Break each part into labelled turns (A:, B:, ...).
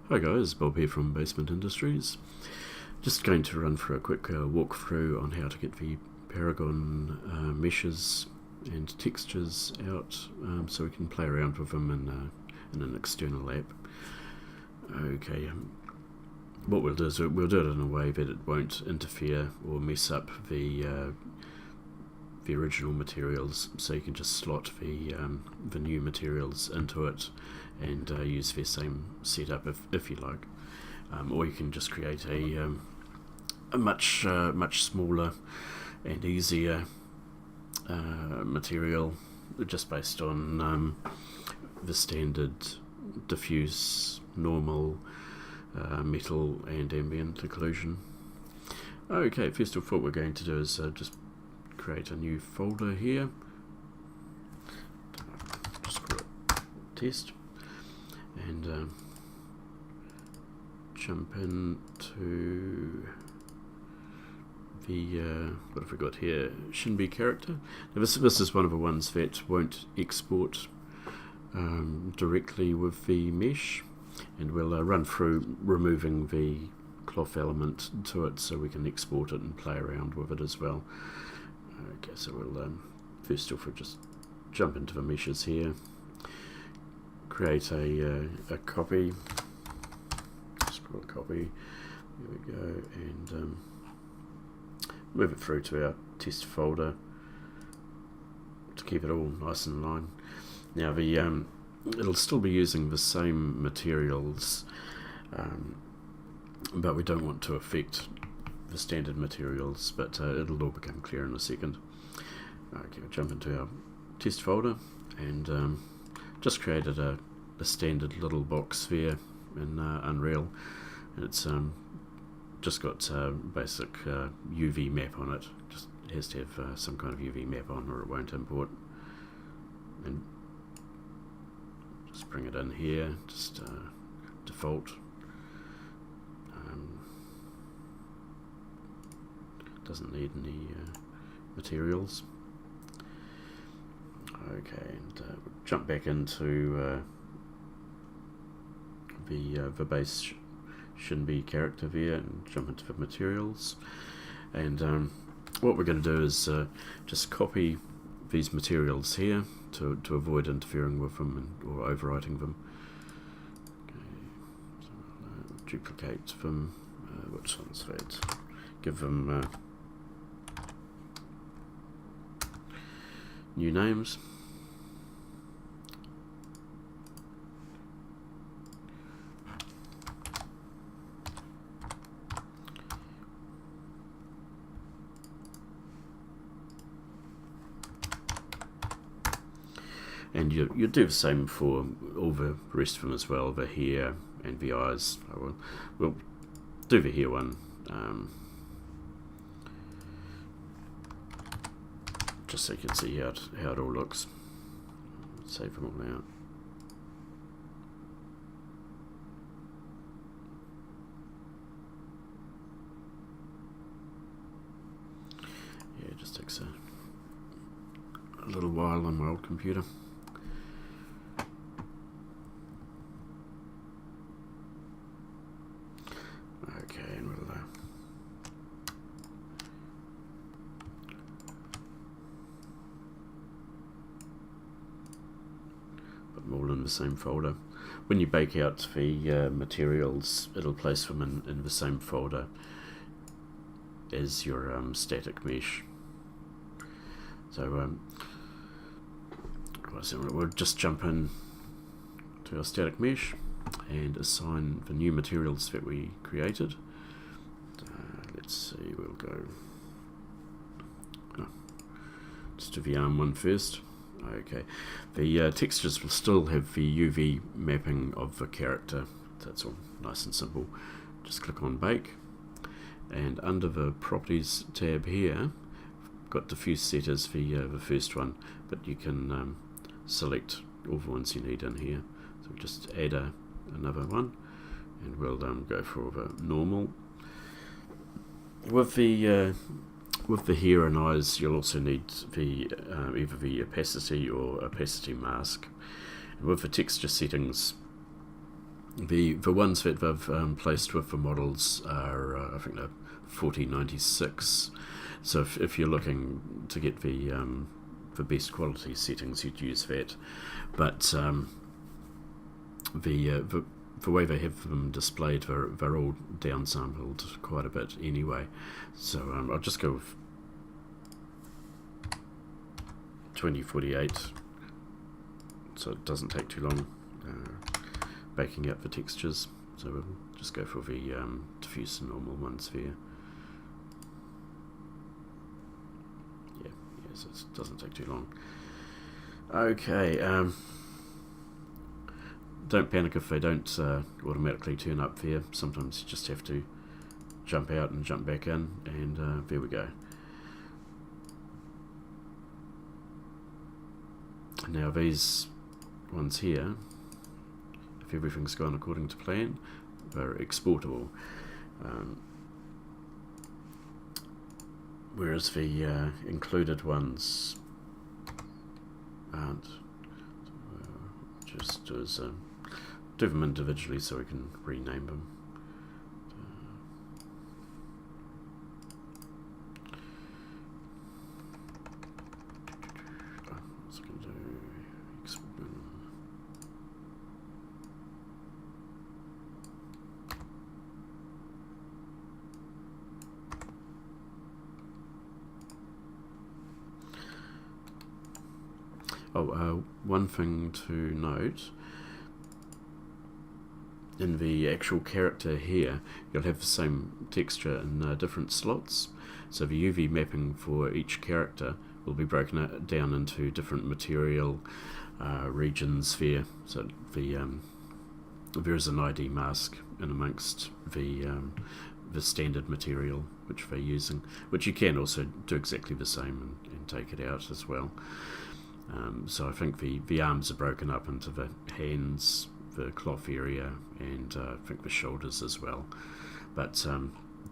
A: Hi guys, Bob here from Basement Industries. Just going to run for a quick walkthrough on how to get the Paragon meshes and textures out so we can play around with them in an external app. Okay, what we'll do is we'll do it in a way that it won't interfere or mess up the original materials, so you can just slot the new materials into it and use their same setup if you like, or you can just create a much smaller and easier material just based on the standard diffuse, normal, metal and ambient occlusion. Okay, first of all what we're going to do is just create a new folder here, just call it test, and jump into the what have we got here, Shinbi character. Now this is one of the ones that won't export directly with the mesh, and we'll run through removing the cloth element to it so we can export it and play around with it as well. Okay, so we'll first off we'll just jump into the meshes here, create a copy, just call it copy, there we go, and move it through to our test folder to keep it all nice and in line. Now it'll still be using the same materials, but we don't want to affect the standard materials, but it'll all become clear in a second. Okay, we'll jump into our test folder and just created a standard little box there in Unreal, and it's just got basic UV map on it. Just has to have some kind of UV map on or it won't import. And just bring it in here, just default. Doesn't need any materials. Okay, and we'll jump back into the base Shinbi character there and jump into the materials. And what we're going to do is just copy these materials here to avoid interfering with them or overwriting them. Okay, so I'll duplicate them. Which one's that? Give them new names. And you do the same for all the rest of them as well, the hair and the eyes. We'll do the hair one. Just so you can see how it all looks. Save them all out. Yeah, it just takes a little while on my old computer. Okay, and we'll put them all in the same folder. When you bake out the materials, it'll place them in the same folder as your static mesh. So we'll just jump in to our static mesh and assign the new materials that we created. Let's see, we'll go just do the arm one first. Okay, the textures will still have the UV mapping of the character. That's all nice and simple. Just click on bake, and under the properties tab here, got diffuse setters for the first one, but you can select all the ones you need in here. So we'll just add another one, and we'll go for the normal. With the hair and eyes, you'll also need the either the opacity or opacity mask. And with the texture settings, the ones that they've placed with the models are I think they're 4096. So if you're looking to get the best quality settings, you'd use that. But the way they have them displayed, they're all downsampled quite a bit anyway. So I'll just go with 2048, so it doesn't take too long baking out the textures. So we'll just go for the diffuse and normal ones there. So it doesn't take too long. Okay, don't panic if they don't automatically turn up there. Sometimes you just have to jump out and jump back in, and there we go. Now these ones here, if everything's gone according to plan, they're exportable. Whereas the included ones aren't. Just do them individually so we can rename them. One thing to note, in the actual character here, you'll have the same texture in different slots. So the UV mapping for each character will be broken down into different material regions there. So there is an ID mask in amongst the standard material which they're using, which you can also do exactly the same and take it out as well. So I think the arms are broken up into the hands, the cloth area, and I think the shoulders as well. But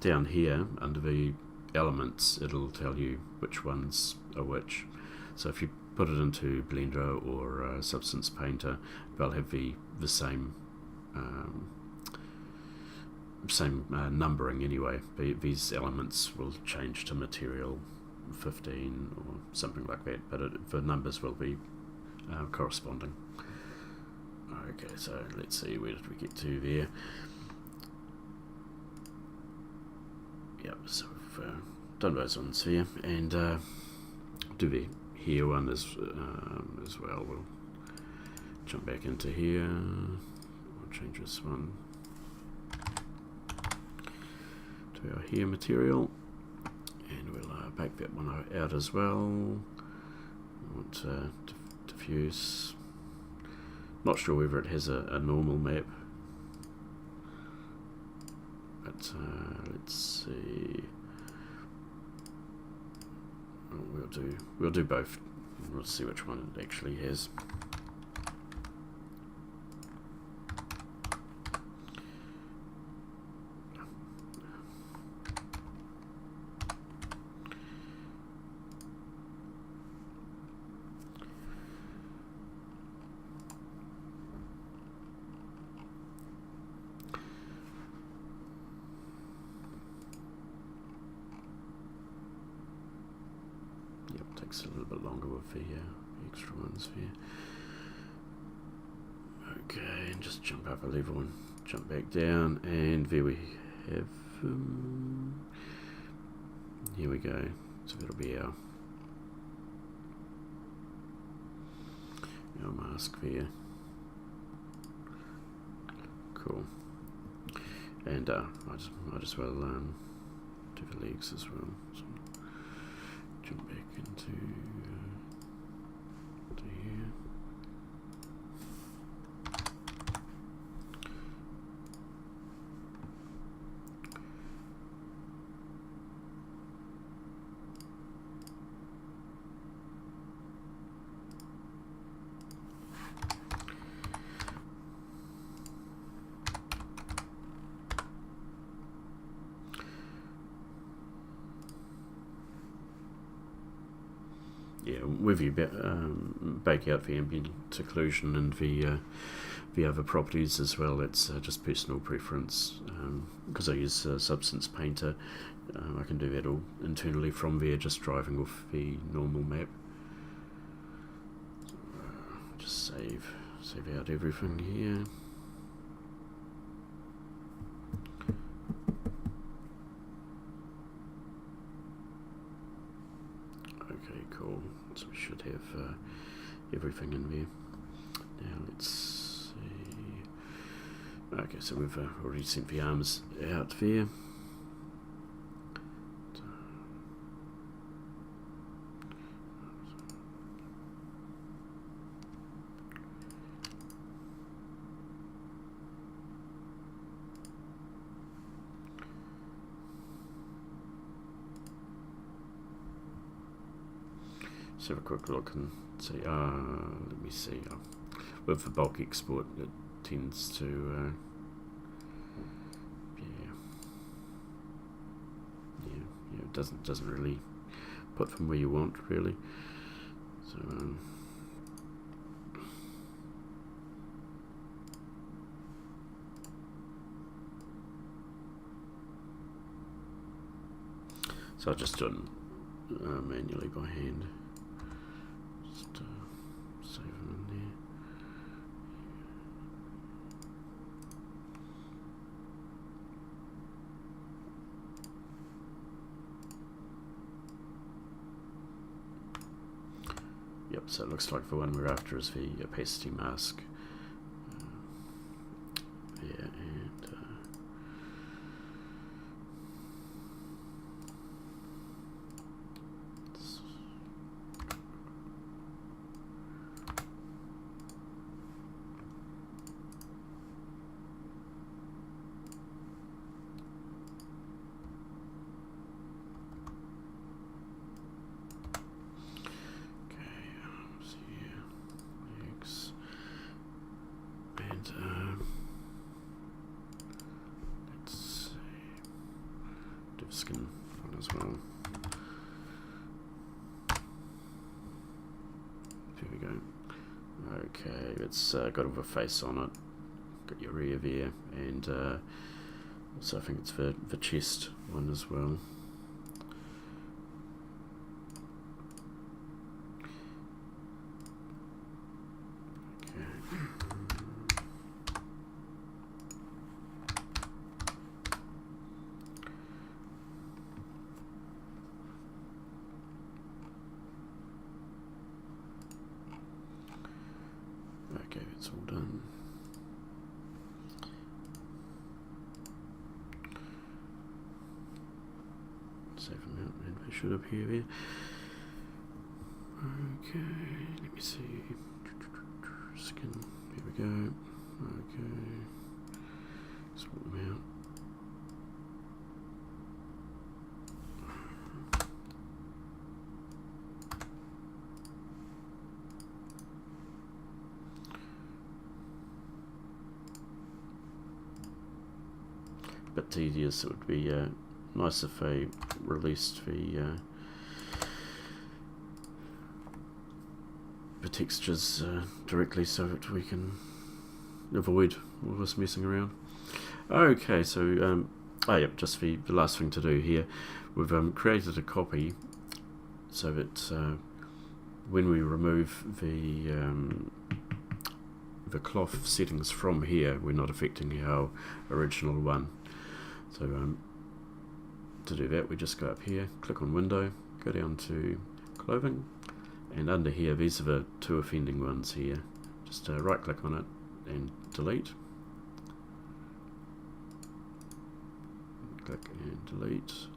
A: down here, under the elements, it'll tell you which ones are which. So if you put it into Blender or Substance Painter, they'll have the same numbering anyway. These elements will change to material 15 or something like that, but the numbers will be corresponding. Okay, so let's see, where did we get to there? Yep, so we've done those ones here, and do the here one as well. We'll jump back into here. We'll change this one to our here material. And we'll bake that one out as well. We want diffuse. Not sure whether it has a normal map, but let's see. Oh, we'll do both. We'll see which one it actually has. Takes a little bit longer with the extra ones here. Okay, and just jump up a level and jump back down, and there we have here we go. So that'll be our mask there. Cool. And might as well do the legs as well. So jump back into here. Yeah, with you bake out the ambient occlusion and the the other properties as well, it's just personal preference. Because I use Substance Painter, I can do that all internally from there, just driving off the normal map. Just save out everything here. Okay, cool. So we should have everything in there. Now let's see. Okay, so we've already sent the arms out there. Let's have a quick look and see. Let me see. With the bulk export, it tends to it doesn't really put from where you want, really. So I'll just do it manually by hand. Just save them in there. Yep, so it looks like the one we're after is the opacity mask. Skin one as well. There we go. Okay, it's got a bit of a face on it. Got your rear there, and also I think it's the chest one as well. Okay, it's all done. Save them out and they should appear there. Okay, let me see. Skin, here we go. Okay, sort them out. Bit tedious. It would be nice if they released the textures directly so that we can avoid all this messing around. Okay, so yep, just the last thing to do here. We've created a copy so that when we remove the cloth settings from here, we're not affecting our original one. So to do that, we just go up here, click on Window, go down to Clothing, and under here, these are the two offending ones here. Just right click on it and delete. Click and delete.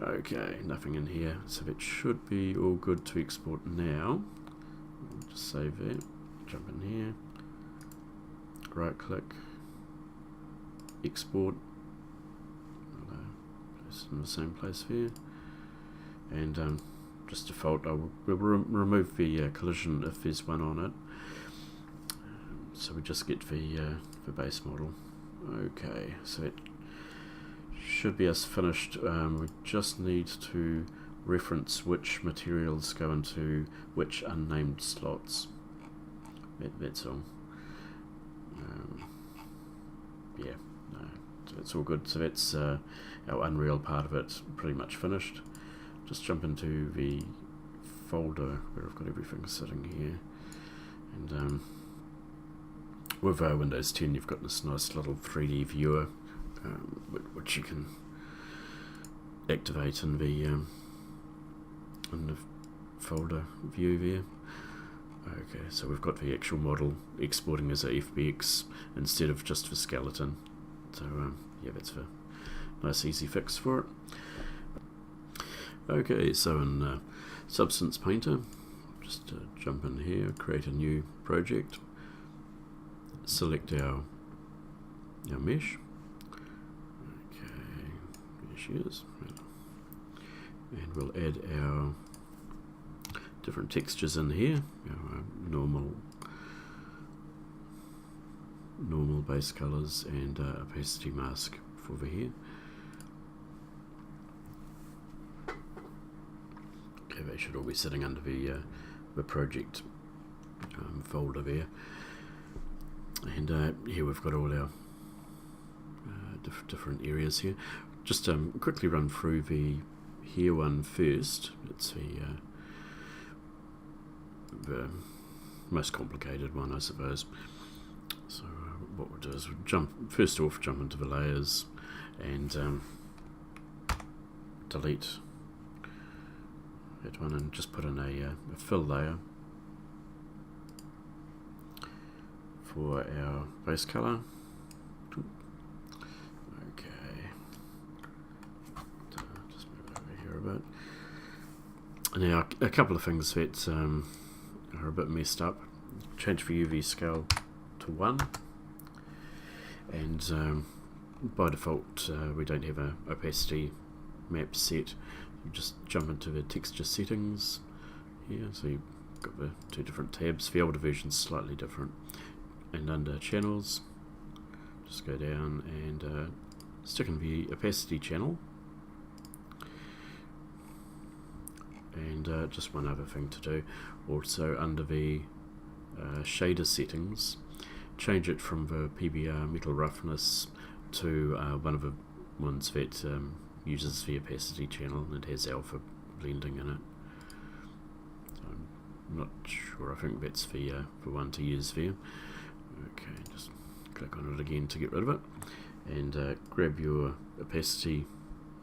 A: Okay, nothing in here, so that should be all good to export now. I'll just save that, jump in here, right click, export. In the same place here, and just default we'll remove the collision if there's one on it, so we just get the base model. Okay, so it should be us finished. We just need to reference which materials go into which unnamed slots. That's all. So it's all good. So that's our Unreal part of it pretty much finished. Just jump into the folder where I've got everything sitting here, and with Windows 10 you've got this nice little 3D viewer which you can activate in the folder view there. Okay, so we've got the actual model exporting as a FBX instead of just the skeleton. So yeah, that's a nice easy fix for it. Okay, so in Substance Painter, just jump in here, create a new project, select our mesh. Okay, there she is. And we'll add our different textures in here, our normal base colors and opacity mask for over here. Okay, they should all be sitting under the project folder there. And here we've got all our different areas here. Just quickly run through the here one first. It's the most complicated one, I suppose. So what we'll do is we'll jump into the layers and delete that one and just put in a fill layer for our base color. Okay, just move it over here a bit. Now a couple of things that are a bit messed up. Change the UV scale to 1, and by default we don't have a opacity map set. You just jump into the texture settings here, so you've got the two different tabs. The older version's slightly different, and under channels just go down and stick in the opacity channel. And just one other thing to do, also under the shader settings, change it from the PBR metal roughness to one of the ones that uses the opacity channel and has alpha blending in it. So I'm not sure, I think that's the one to use there. Okay, just click on it again to get rid of it, and grab your opacity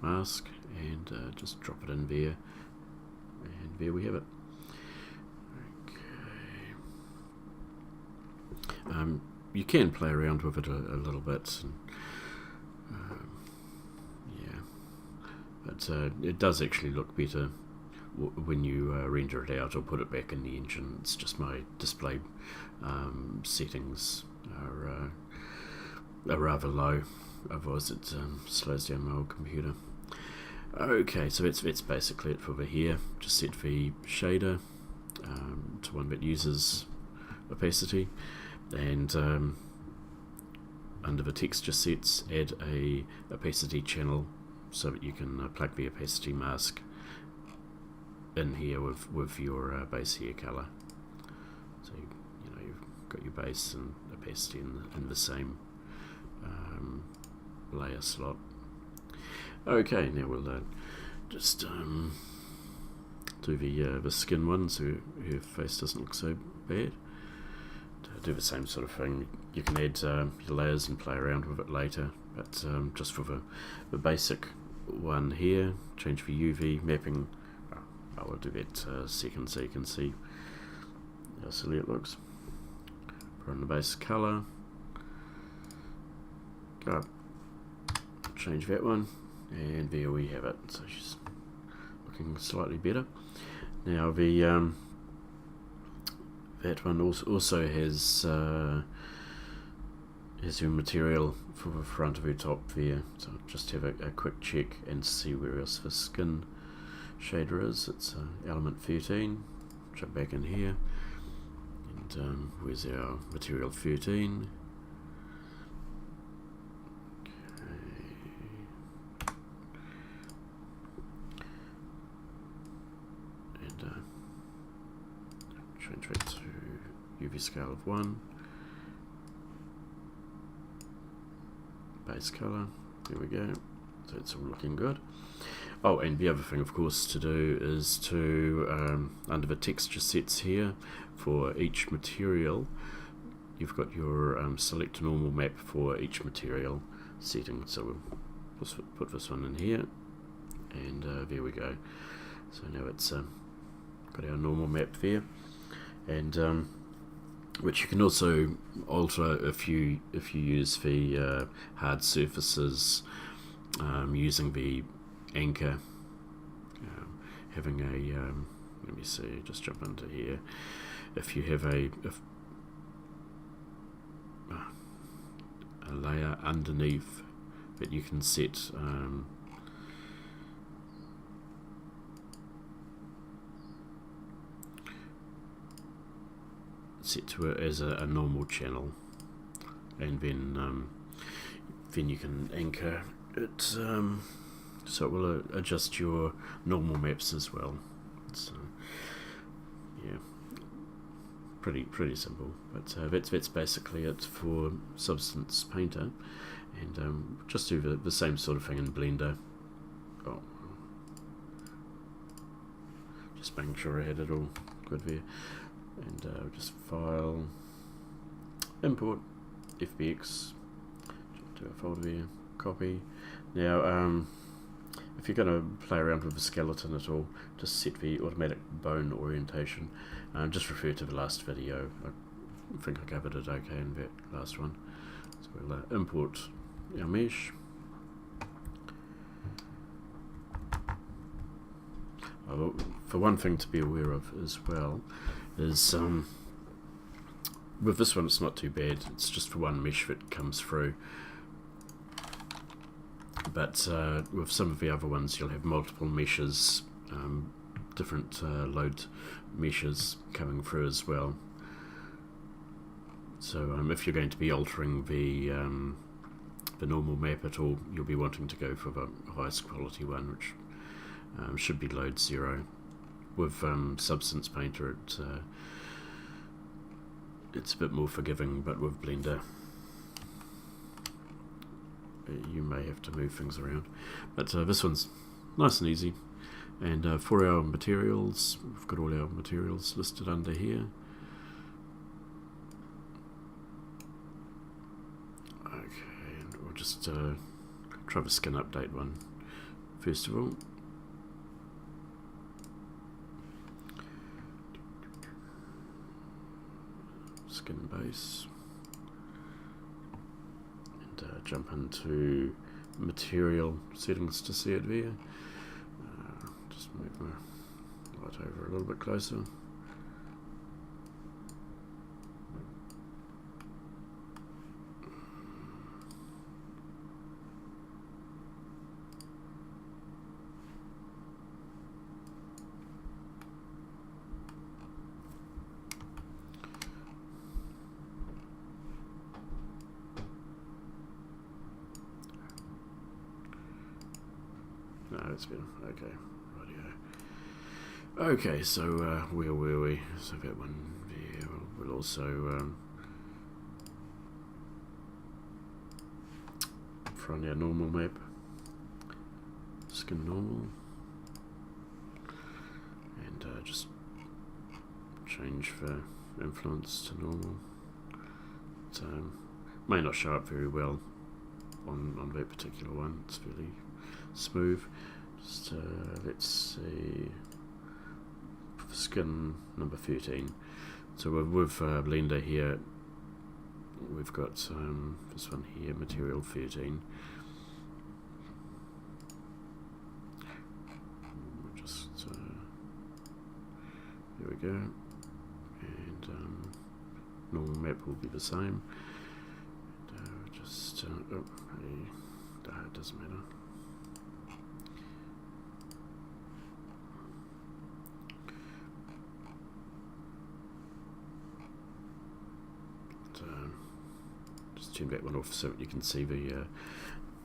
A: mask and just drop it in there. And there we have it. Okay. You can play around with it a little bit, and, yeah, but it does actually look better when you render it out or put it back in the engine. It's just my display settings are rather low, otherwise it slows down my old computer. Okay, so that's basically it for over here. Just set the shader to one that uses opacity, and under the texture sets add a opacity channel so that you can plug the opacity mask in here with your base hair color. So you know you've got your base and opacity in the same layer slot. Okay, now we'll just do the skin one so her face doesn't look so bad. To do the same sort of thing, you can add your layers and play around with it later, but just for the basic one here, change the UV mapping. I will do that second so you can see how silly it looks. Put on the base color, go up, change that one, and there we have it. So she's looking slightly better. Now the that one also has your material for the front of her top there. So just have a quick check and see where else the skin shader is. It's element 13. Jump back in here, and where's our material 13? Change that to UV scale of 1, base color. There we go. So it's all looking good. Oh, and the other thing, of course, to do is to, under the texture sets here, for each material, you've got your select normal map for each material setting. So we'll just put this one in here, and there we go. So now it's got our normal map there, and which you can also alter if you use the hard surfaces using the anchor, having a let me see, just jump into here. If you have a layer underneath that you can set set to it as a normal channel, and then you can anchor it so it will adjust your normal maps as well. So yeah, pretty simple, but that's basically it for Substance Painter, and just do the same sort of thing in Blender. Oh, just making sure I had it all good there, and just file, import, FBX, to a folder there, copy. Now if you're going to play around with the skeleton at all, just set the automatic bone orientation. Just refer to the last video. I think I covered it okay in that last one. So we'll import our mesh. For one thing to be aware of as well is with this one it's not too bad. It's just for one mesh that comes through. But with some of the other ones, you'll have multiple meshes, different load meshes coming through as well. So if you're going to be altering the normal map at all, you'll be wanting to go for the highest quality one, which should be load 0. With Substance Painter, it's a bit more forgiving, but with Blender, you may have to move things around. But this one's nice and easy. And for our materials, we've got all our materials listed under here. Okay, and we'll just try the skin update one first of all. Skin base. Jump into material settings to see it there. Just move my light over a little bit closer. No, it's good. Okay, rightio. Okay, so where were we? So that one there. We'll also from our normal map, skin normal, and just change the influence to normal. It may not show up very well on that particular one. It's fairly smooth. Just let's see, skin number 13. So with Blender here, we've got this one here, material 13. Just there we go, and normal map will be the same. And, just oh, it doesn't matter. Just turn that one off so you can see the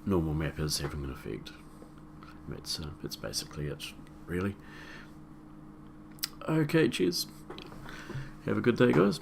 A: normal map is having an effect. That's basically it, really. Okay, cheers. Have a good day, guys.